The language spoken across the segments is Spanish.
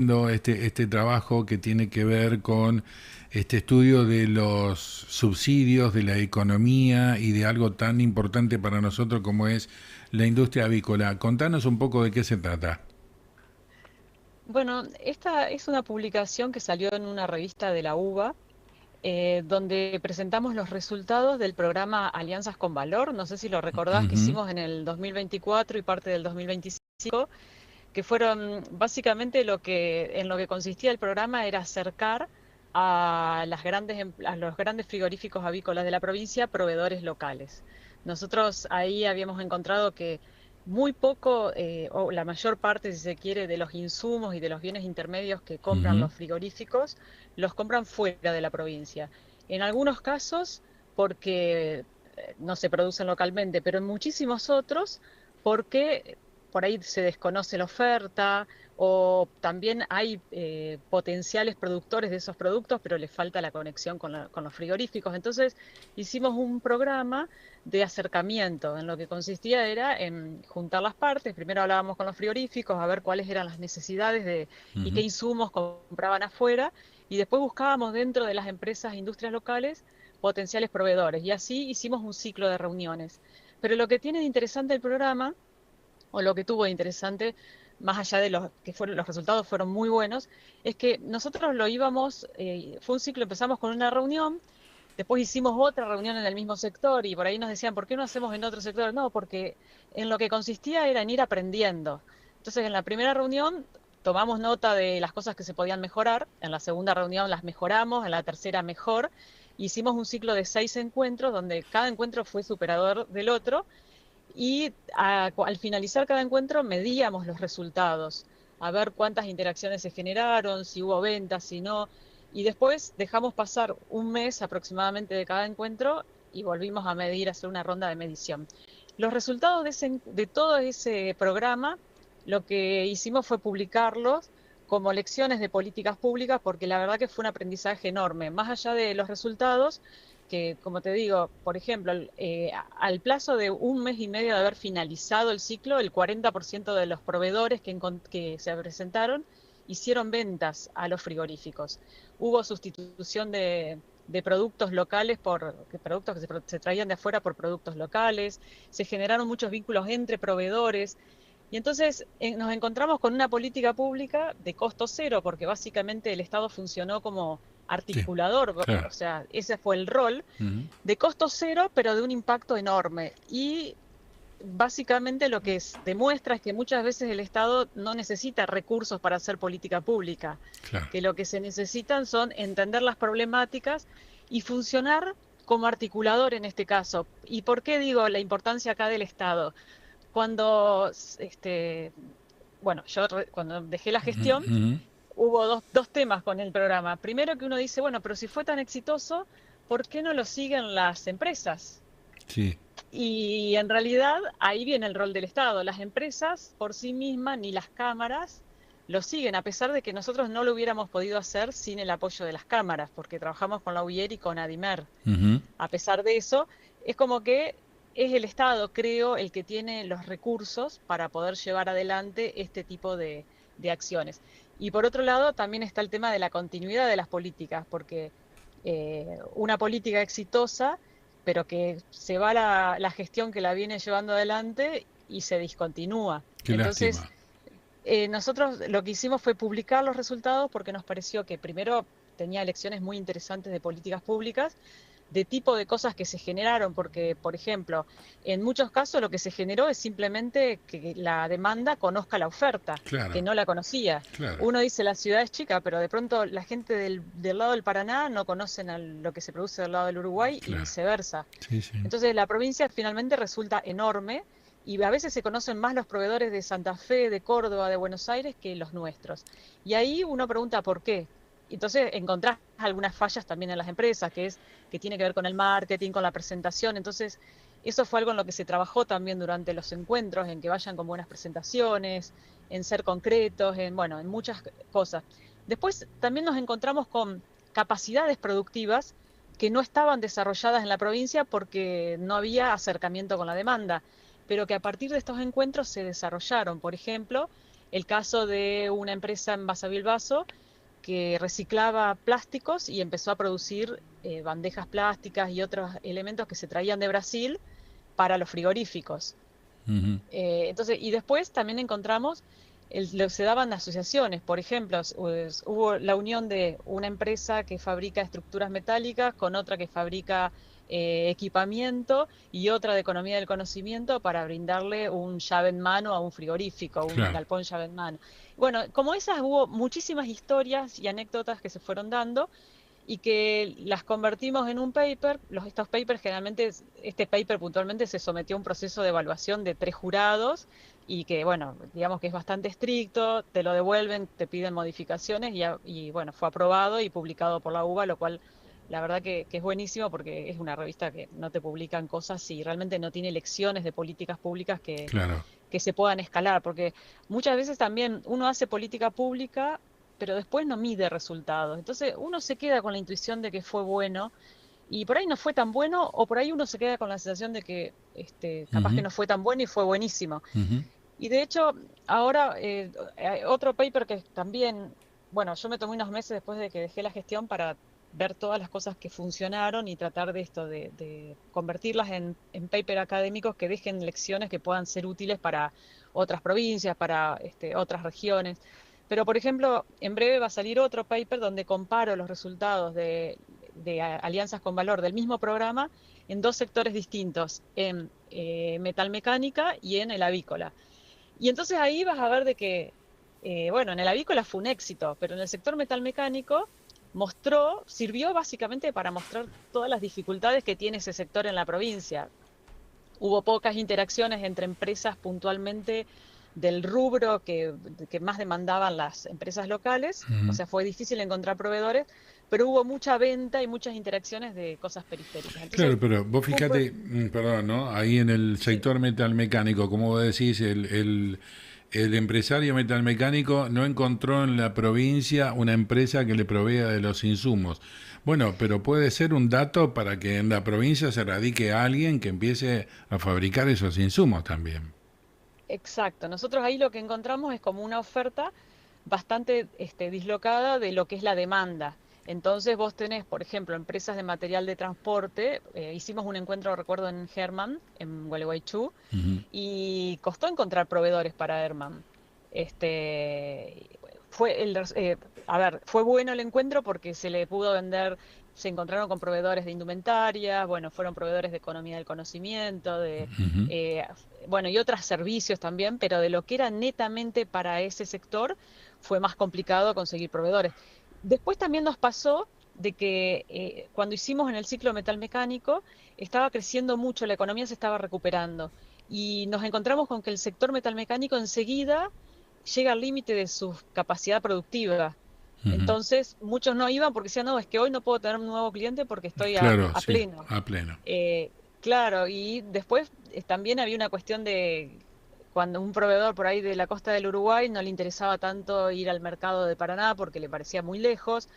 este trabajo que tiene que ver con este estudio de los subsidios, de la economía y de algo tan importante para nosotros como es la industria avícola. Contanos un poco de qué se trata. Bueno, esta es una publicación que salió en una revista de la UBA, donde presentamos los resultados del programa Alianzas con Valor. No sé si lo recordás, que Ujú, hicimos en el 2024 y parte del 2025, que fueron básicamente en lo que consistía el programa era acercar a a los grandes frigoríficos avícolas de la provincia proveedores locales. Nosotros ahí habíamos encontrado que muy poco, o la mayor parte, si se quiere, de los insumos y de los bienes intermedios que compran ujú, los frigoríficos, los compran fuera de la provincia. En algunos casos porque no se producen localmente, pero en muchísimos otros porque por ahí se desconoce la oferta o también hay potenciales productores de esos productos, pero les falta la conexión con los frigoríficos. Entonces hicimos un programa de acercamiento, en lo que consistía era en juntar las partes. Primero hablábamos con los frigoríficos a ver cuáles eran las necesidades y qué ujú. insumos compraban afuera, y después buscábamos dentro de las empresas e industrias locales potenciales proveedores. Y así hicimos un ciclo de reuniones. Pero lo que tiene de interesante el programa, o lo que tuvo de interesante, más allá de los que fueron, los resultados fueron muy buenos, es que nosotros lo íbamos, fue un ciclo, empezamos con una reunión, después hicimos otra reunión en el mismo sector y por ahí nos decían, ¿por qué no hacemos en otro sector? No, porque en lo que consistía era en ir aprendiendo. Entonces, en la primera reunión tomamos nota de las cosas que se podían mejorar, en la segunda reunión las mejoramos, en la tercera mejor. Hicimos un ciclo de 6 encuentros donde cada encuentro fue superador del otro, y al finalizar cada encuentro medíamos los resultados, a ver cuántas interacciones se generaron, si hubo ventas, si no, y después dejamos pasar un mes aproximadamente de cada encuentro y volvimos a medir, a hacer una ronda de medición. Los resultados de todo ese programa, lo que hicimos fue publicarlos como lecciones de políticas públicas, porque la verdad que fue un aprendizaje enorme. Más allá de los resultados, que, como te digo, por ejemplo, al plazo de un mes y medio de haber finalizado el ciclo, el 40% de los proveedores que se presentaron hicieron ventas a los frigoríficos. Hubo sustitución de productos locales productos que se traían de afuera por productos locales, se generaron muchos vínculos entre proveedores. Y entonces nos encontramos con una política pública de costo cero, porque básicamente el Estado funcionó como Sí, articulador, o claro. sea, ese fue el rol, Ujú. de costo cero, pero de un impacto enorme. Y básicamente lo que demuestra es que muchas veces el Estado no necesita recursos para hacer política pública, Claro. que lo que se necesitan son entender las problemáticas y funcionar como articulador en este caso. ¿Y por qué digo la importancia acá del Estado? Cuando, bueno, cuando dejé la Ujú, gestión, ujú. hubo dos temas con el programa. Primero, que uno dice, bueno, pero si fue tan exitoso, ¿por qué no lo siguen las empresas? Sí, Y en realidad ahí viene el rol del Estado. Las empresas por sí mismas ni las cámaras lo siguen, a pesar de que nosotros no lo hubiéramos podido hacer sin el apoyo de las cámaras, porque trabajamos con la UIER y con ADIMER. ujú. A pesar de eso, es como que es el Estado, creo, el que tiene los recursos para poder llevar adelante este tipo de acciones. Y por otro lado, también está el tema de la continuidad de las políticas, porque una política exitosa, pero que se va la gestión que la viene llevando adelante y se discontinúa. Qué Entonces, lástima. nosotros lo que hicimos fue publicar los resultados, porque nos pareció que primero tenía lecciones muy interesantes de políticas públicas, de tipo de cosas que se generaron, porque, por ejemplo, en muchos casos lo que se generó es simplemente que la demanda conozca la oferta, que Claro, no la conocía. claro. Uno dice la ciudad es chica, pero de pronto la gente del lado del Paraná no conocen lo que se produce del lado del Uruguay y Claro. viceversa. Sí, sí. Entonces la provincia finalmente resulta enorme, y a veces se conocen más los proveedores de Santa Fe, de Córdoba, de Buenos Aires que los nuestros. Y ahí uno pregunta por qué. Entonces encontrás algunas fallas también en las empresas, que tiene que ver con el marketing, con la presentación. Entonces, eso fue algo en lo que se trabajó también durante los encuentros, en que vayan con buenas presentaciones, en ser concretos, bueno, en muchas cosas. Después también nos encontramos con capacidades productivas que no estaban desarrolladas en la provincia porque no había acercamiento con la demanda, pero que a partir de estos encuentros se desarrollaron. Por ejemplo, el caso de una empresa en Basa Bilbaso que reciclaba plásticos y empezó a producir bandejas plásticas y otros elementos que se traían de Brasil para los frigoríficos. Ujú. Entonces, y después también encontramos, se daban asociaciones, por ejemplo, hubo la unión de una empresa que fabrica estructuras metálicas con otra que fabrica equipamiento y otra de economía del conocimiento para brindarle un llave en mano a un frigorífico, un Claro. galpón llave en mano. Bueno, como esas hubo muchísimas historias y anécdotas que se fueron dando y que las convertimos en un paper. Estos papers generalmente, este paper puntualmente se sometió a un proceso de evaluación de 3 jurados y que, bueno, digamos que es bastante estricto, te lo devuelven, te piden modificaciones y bueno, fue aprobado y publicado por la UBA, lo cual la verdad que es buenísimo porque es una revista que no te publican cosas si realmente no tiene lecciones de políticas públicas Claro. que se puedan escalar, porque muchas veces también uno hace política pública, pero después no mide resultados. Entonces uno se queda con la intuición de que fue bueno y por ahí no fue tan bueno, o por ahí uno se queda con la sensación de que capaz que Ujú, no fue tan bueno y fue buenísimo. ujú. Y de hecho, ahora hay otro paper que también, bueno, yo me tomé unos meses después de que dejé la gestión para ver todas las cosas que funcionaron y tratar de esto, de convertirlas en paper académicos que dejen lecciones que puedan ser útiles para otras provincias, para otras regiones. Pero, por ejemplo, en breve va a salir otro paper donde comparo los resultados de alianzas con valor del mismo programa en 2 sectores distintos, en metalmecánica y en el avícola. Y entonces ahí vas a ver de que, bueno, en el avícola fue un éxito, pero en el sector metalmecánico sirvió básicamente para mostrar todas las dificultades que tiene ese sector en la provincia. Hubo pocas interacciones entre empresas puntualmente del rubro que más demandaban las empresas locales, o Ujú. sea, fue difícil encontrar proveedores, pero hubo mucha venta y muchas interacciones de cosas periféricas. Entonces, Claro, pero vos fue un pro- fíjate, perdón, ¿no? Ahí en el sí, sector metalmecánico, como vos decís, el empresario metalmecánico no encontró en la provincia una empresa que le provea de los insumos. Bueno, pero puede ser un dato para que en la provincia se radique alguien que empiece a fabricar esos insumos también. exacto. Nosotros ahí lo que encontramos es como una oferta bastante dislocada de lo que es la demanda. Entonces vos tenés, por ejemplo, empresas de material de transporte. Hicimos un encuentro, recuerdo, en Herman, en Gualeguaychú, Ujú. y costó encontrar proveedores para Herman. Fue a ver, fue bueno el encuentro porque se le pudo vender, se encontraron con proveedores de indumentaria, bueno, fueron proveedores de economía del conocimiento, Ujú. eh, bueno, y otros servicios también, pero de lo que era netamente para ese sector fue más complicado conseguir proveedores. Después también nos pasó de que cuando hicimos en el ciclo metalmecánico, estaba creciendo mucho, la economía se estaba recuperando y nos encontramos con que el sector metalmecánico enseguida llega al límite de su capacidad productiva. Ujú. Entonces, muchos no iban porque decían, no, es que hoy no puedo tener un nuevo cliente porque estoy Claro, a sí, pleno. a pleno. Claro, y después también había una cuestión de cuando un proveedor por ahí de la costa del Uruguay no le interesaba tanto ir al mercado de Paraná porque le parecía muy lejos.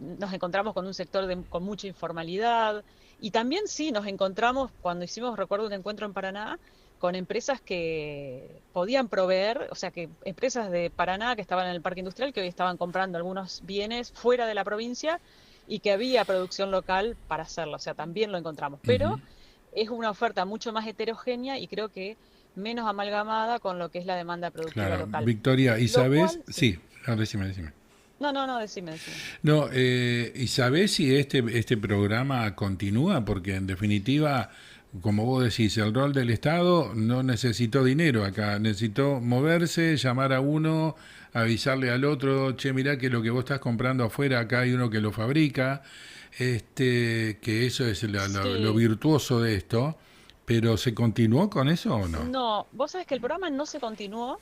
Nos encontramos con un sector con mucha informalidad y también sí, nos encontramos cuando hicimos, recuerdo, un encuentro en Paraná con empresas que podían proveer, o sea, que empresas de Paraná que estaban en el parque industrial que hoy estaban comprando algunos bienes fuera de la provincia y que había producción local para hacerlo, o sea, también lo encontramos, Ujú. pero es una oferta mucho más heterogénea y creo que menos amalgamada con lo que es la demanda productiva Claro, local. Victoria, ¿y Lo sabés? cual, sí. Sí, no, decime, decime. No, no, no, decime, decime. No, ¿y sabés si este programa continúa? Porque en definitiva, como vos decís, el rol del Estado no necesitó dinero acá, necesitó moverse, llamar a uno, avisarle al otro, che, mirá que lo que vos estás comprando afuera, acá hay uno que lo fabrica, que eso es lo Sí, virtuoso de esto, pero ¿se continuó con eso o no? no, vos sabés que el programa no se continuó,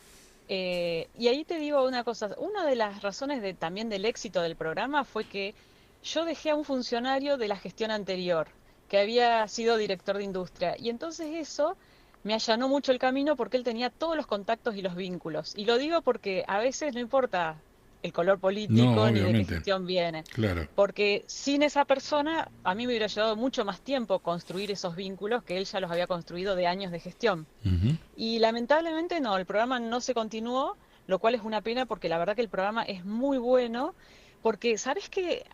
y ahí te digo una cosa, una de las razones también del éxito del programa fue que yo dejé a un funcionario de la gestión anterior, que había sido director de industria, y entonces eso me allanó mucho el camino porque él tenía todos los contactos y los vínculos. Y lo digo porque a veces no importa el color No, político ni de qué obviamente, gestión viene. claro. Porque sin esa persona, a mí me hubiera llevado mucho más tiempo construir esos vínculos que él ya los había construido de años de gestión. Ujú. Y lamentablemente no, el programa no se continuó, lo cual es una pena porque la verdad que el programa es muy bueno, porque sabes que,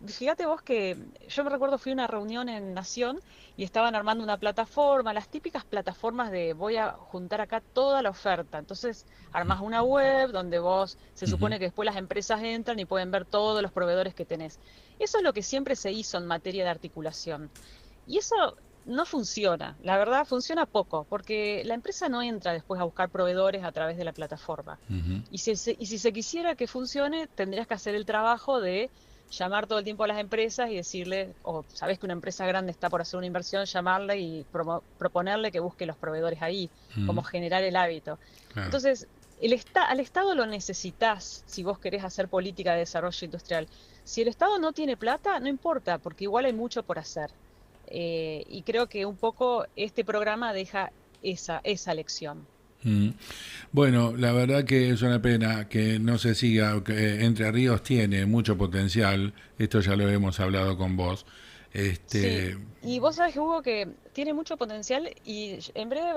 fíjate vos que yo me recuerdo fui a una reunión en Nación y estaban armando una plataforma, las típicas plataformas de voy a juntar acá toda la oferta. Entonces armás una web donde vos, se Ujú. supone que después las empresas entran y pueden ver todos los proveedores que tenés. Eso es lo que siempre se hizo en materia de articulación. Y eso no funciona, la verdad funciona poco, porque la empresa no entra después a buscar proveedores a través de la plataforma. Ujú. Y si se quisiera que funcione, tendrías que hacer el trabajo de llamar todo el tiempo a las empresas y decirle, o sabes que una empresa grande está por hacer una inversión, llamarle y proponerle que busque los proveedores ahí, Ujú. como generar el hábito. Claro. Entonces, al Estado lo necesitas si vos querés hacer política de desarrollo industrial. Si el Estado no tiene plata, no importa, porque igual hay mucho por hacer. Y creo que un poco este programa deja esa lección. Mm. Bueno, la verdad que es una pena que no se siga, que Entre Ríos tiene mucho potencial, esto ya lo hemos hablado con vos. Sí, Este, y vos sabés, Hugo, que tiene mucho potencial y en breve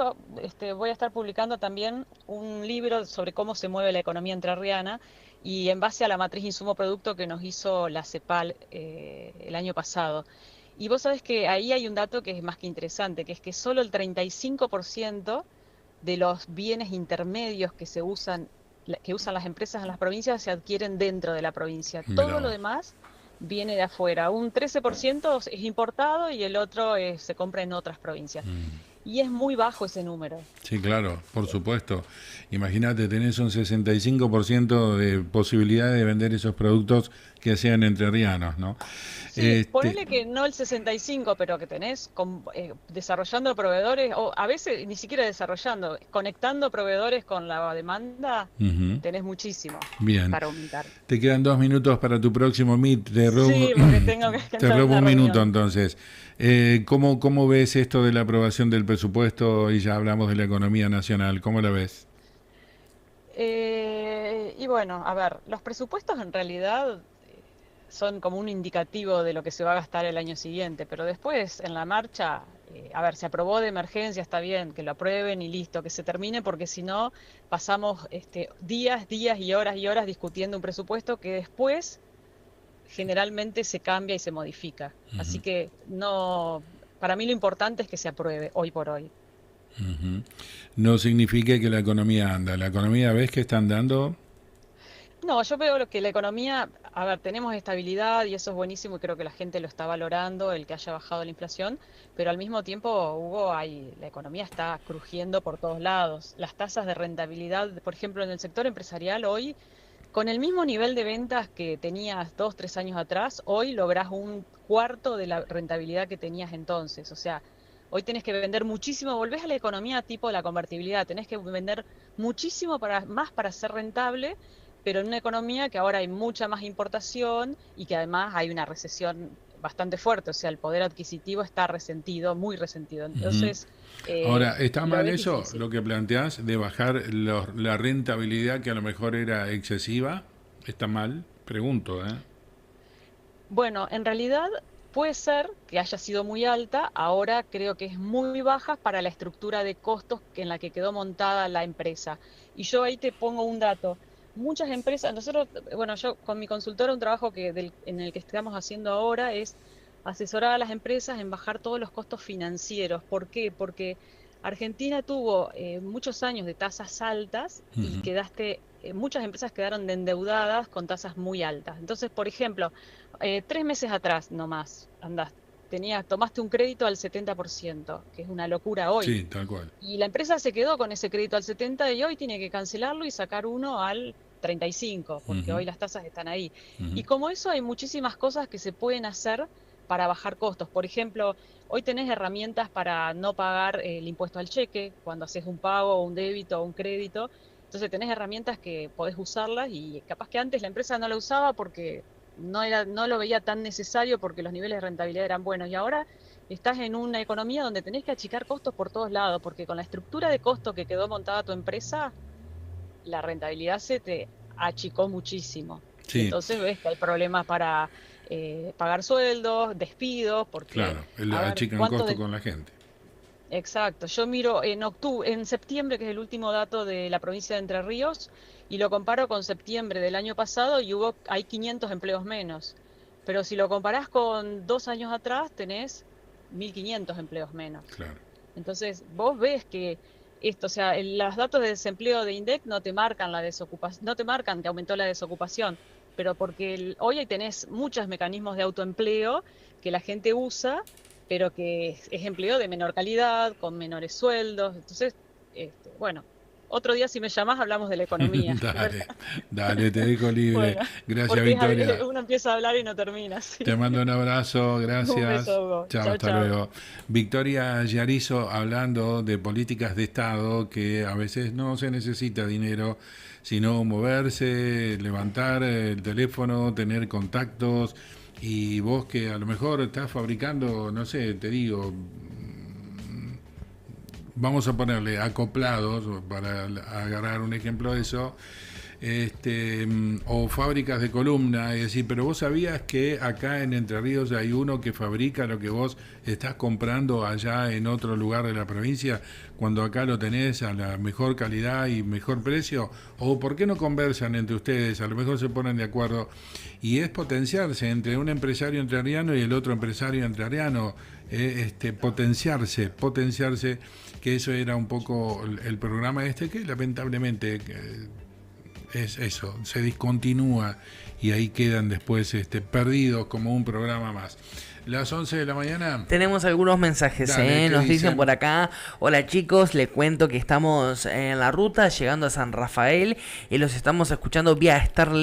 voy a estar publicando también un libro sobre cómo se mueve la economía entrerriana y en base a la matriz insumo-producto que nos hizo la CEPAL el año pasado. Y vos sabés que ahí hay un dato que es más que interesante, que es que solo el 35% de los bienes intermedios que se usan, que usan las empresas en las provincias se adquieren dentro de la provincia. mirá Todo lo vos. demás viene de afuera. Un 13% es importado y el otro se compra en otras provincias. Y es muy bajo ese número. Sí, claro, por supuesto. Imagínate, tenés un 65% de posibilidad de vender esos productos que sean entrerrianos, ¿no? Sí, Este, ponele que no el 65, pero que tenés desarrollando proveedores, o a veces ni siquiera desarrollando, conectando proveedores con la demanda, ujú. tenés muchísimo Bien. para aumentar. Te quedan 2 minutos para tu próximo Meet. Te robo, Sí, porque tengo que te entrar en robo una un minuto reunión. entonces. ¿Cómo ves esto de la aprobación del presupuesto? Y ya hablamos de la economía nacional. ¿Cómo la ves? Y bueno, a ver, los presupuestos en realidad son como un indicativo de lo que se va a gastar el año siguiente, pero después en la marcha, a ver, se aprobó de emergencia, está bien, que lo aprueben y listo, que se termine, porque si no pasamos días y horas discutiendo un presupuesto que después generalmente se cambia y se modifica. Así que no, para mí lo importante es que se apruebe hoy por hoy. Ujú. No significa que la economía anda. La economía, ¿ves que está andando? No, yo veo que la economía, a ver, tenemos estabilidad y eso es buenísimo y creo que la gente lo está valorando, el que haya bajado la inflación, pero al mismo tiempo, Hugo, la economía está crujiendo por todos lados. Las tasas de rentabilidad, por ejemplo, en el sector empresarial hoy, con el mismo nivel de ventas que tenías 2, 3 años atrás, hoy lográs un cuarto de la rentabilidad que tenías entonces. O sea, hoy tenés que vender muchísimo, volvés a la economía tipo la convertibilidad, tenés que vender muchísimo más para ser rentable, pero en una economía que ahora hay mucha más importación y que además hay una recesión bastante fuerte, o sea, el poder adquisitivo está resentido, muy resentido. Ujú. Entonces, Ahora, ¿está lo mal ves eso, difícil. lo que planteás, de bajar la rentabilidad que a lo mejor era excesiva? ¿Está mal? Pregunto, ¿eh? Bueno, en realidad puede ser que haya sido muy alta, ahora creo que es muy baja para la estructura de costos en la que quedó montada la empresa. Y yo ahí te pongo un dato. Muchas empresas, nosotros, bueno, yo con mi consultora un trabajo en el que estamos haciendo ahora es asesorar a las empresas en bajar todos los costos financieros. ¿Por qué? Porque Argentina tuvo muchos años de tasas altas y Ujú. muchas empresas quedaron endeudadas con tasas muy altas. Entonces, por ejemplo, 3 meses atrás nomás, tomaste un crédito al 70%, que es una locura hoy. Sí, tal cual. Y la empresa se quedó con ese crédito al 70 y hoy tiene que cancelarlo y sacar uno al 35, porque Ujú. hoy las tasas están ahí. Ujú. Y como eso hay muchísimas cosas que se pueden hacer para bajar costos. Por ejemplo, hoy tenés herramientas para no pagar el impuesto al cheque cuando haces un pago o un débito o un crédito. Entonces tenés herramientas que podés usarlas y capaz que antes la empresa no la usaba porque no lo veía tan necesario porque los niveles de rentabilidad eran buenos. Y ahora estás en una economía donde tenés que achicar costos por todos lados, porque con la estructura de costo que quedó montada tu empresa, la rentabilidad se te achicó muchísimo. Y Sí, entonces ves que hay problemas para pagar sueldos, despidos, porque, claro, a ver, achican costo con la gente. Exacto, yo miro en octubre, en septiembre, que es el último dato de la provincia de Entre Ríos, y lo comparo con septiembre del año pasado y hay 500 empleos menos. Pero si lo comparás con 2 años atrás, tenés 1.500 empleos menos. Claro. Entonces, vos ves que esto, o sea, los datos de desempleo de INDEC no te marcan la desocupación, no te marcan que aumentó la desocupación, pero porque hoy ahí tenés muchos mecanismos de autoempleo que la gente usa, pero que es empleo de menor calidad, con menores sueldos. Entonces, bueno, otro día si me llamás hablamos de la economía, Dale, ¿verdad? dale, te dejo libre. Bueno, Gracias, porque Victoria. uno empieza a hablar y no termina, Te sí. mando un abrazo, Un gracias. beso, Hugo. Chao, Chao, hasta chao. luego. Victoria Yarizo hablando de políticas de Estado, que a veces no se necesita dinero, sino moverse, levantar el teléfono, tener contactos. Y vos que a lo mejor estás fabricando, no sé, te digo, vamos a ponerle acoplados, para agarrar un ejemplo de eso, o fábricas de columna, es decir, pero vos sabías que acá en Entre Ríos hay uno que fabrica lo que vos estás comprando allá en otro lugar de la provincia, cuando acá lo tenés a la mejor calidad y mejor precio, o por qué no conversan entre ustedes, a lo mejor se ponen de acuerdo, y es potenciarse entre un empresario entrerriano y el otro empresario entrerriano, potenciarse, que eso era un poco el programa que lamentablemente es eso, se discontinúa y ahí quedan después perdidos como un programa más. Las 11 de la mañana. Tenemos algunos mensajes, Dale, ¿qué nos dicen dicen? por acá: hola chicos, les cuento que estamos en la ruta llegando a San Rafael y los estamos escuchando vía Starlink